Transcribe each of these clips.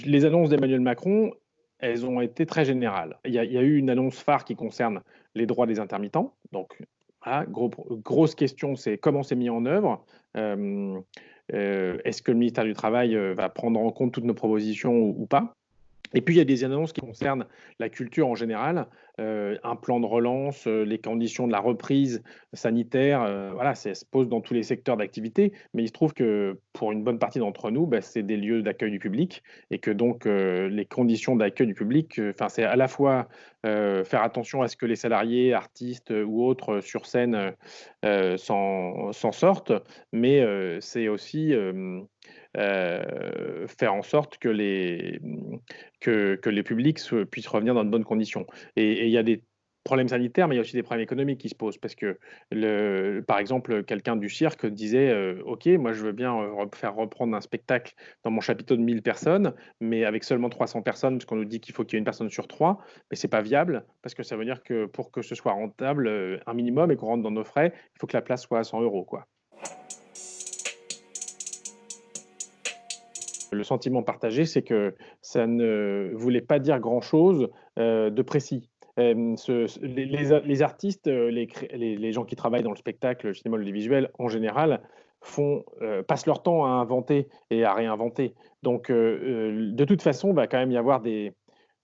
Les annonces d'Emmanuel Macron, elles ont été très générales. Il y a eu une annonce phare qui concerne les droits des intermittents. Donc, voilà, grosse question, c'est comment c'est mis en œuvre. Euh, Est-ce que le ministère du Travail va prendre en compte toutes nos propositions ou pas? Et puis, il y a des annonces qui concernent la culture en général, un plan de relance, les conditions de la reprise sanitaire, voilà, ça se pose dans tous les secteurs d'activité. Mais il se trouve que pour une bonne partie d'entre nous, bah, c'est des lieux d'accueil du public et que donc les conditions d'accueil du public, enfin, c'est à la fois faire attention à ce que les salariés, artistes ou autres sur scène s'en sortent, mais c'est aussi faire en sorte que les publics puissent revenir dans de bonnes conditions. Et il y a des problèmes sanitaires, mais il y a aussi des problèmes économiques qui se posent. Parce que, par exemple, quelqu'un du cirque disait OK, moi je veux bien faire reprendre un spectacle dans mon chapiteau de 1000 personnes, mais avec seulement 300 personnes, parce qu'on nous dit qu'il faut qu'il y ait une personne sur trois. Mais c'est pas viable, parce que ça veut dire que pour que ce soit rentable, un minimum et qu'on rentre dans nos frais, il faut que la place soit à 100 euros, quoi. Le sentiment partagé, c'est que ça ne voulait pas dire grand-chose de précis. Les artistes, les gens qui travaillent dans le spectacle, le cinéma, l'audiovisuel, en général, passent leur temps à inventer et à réinventer. Donc, de toute façon, il va quand même y avoir des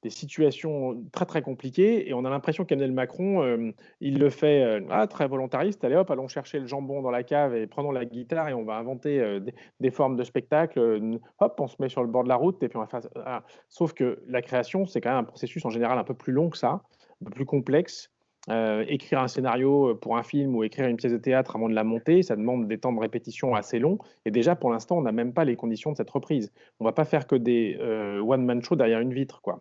situations très très compliquées et on a l'impression qu'Emmanuel Macron, il le fait très volontariste, allez hop, allons chercher le jambon dans la cave et prenons la guitare et on va inventer des formes de spectacle, hop, on se met sur le bord de la route et puis on va faire ça. Ah. Sauf que la création, c'est quand même un processus en général un peu plus long que ça, un peu plus complexe. Écrire un scénario pour un film ou écrire une pièce de théâtre avant de la monter, ça demande des temps de répétition assez longs. Et déjà, pour l'instant, on n'a même pas les conditions de cette reprise. On ne va pas faire que des one-man show derrière une vitre, quoi.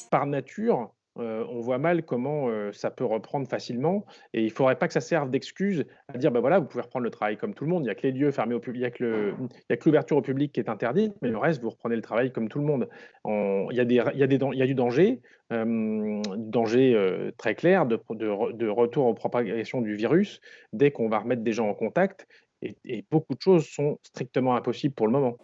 Par nature, on voit mal comment ça peut reprendre facilement. Et il ne faudrait pas que ça serve d'excuse à dire, bah voilà, vous pouvez reprendre le travail comme tout le monde. Il n'y a que les lieux fermés au public, il y a que l'ouverture au public qui est interdite, mais le reste, vous reprenez le travail comme tout le monde. Il y a du danger, danger très clair de retour aux propagations du virus dès qu'on va remettre des gens en contact. Et beaucoup de choses sont strictement impossibles pour le moment.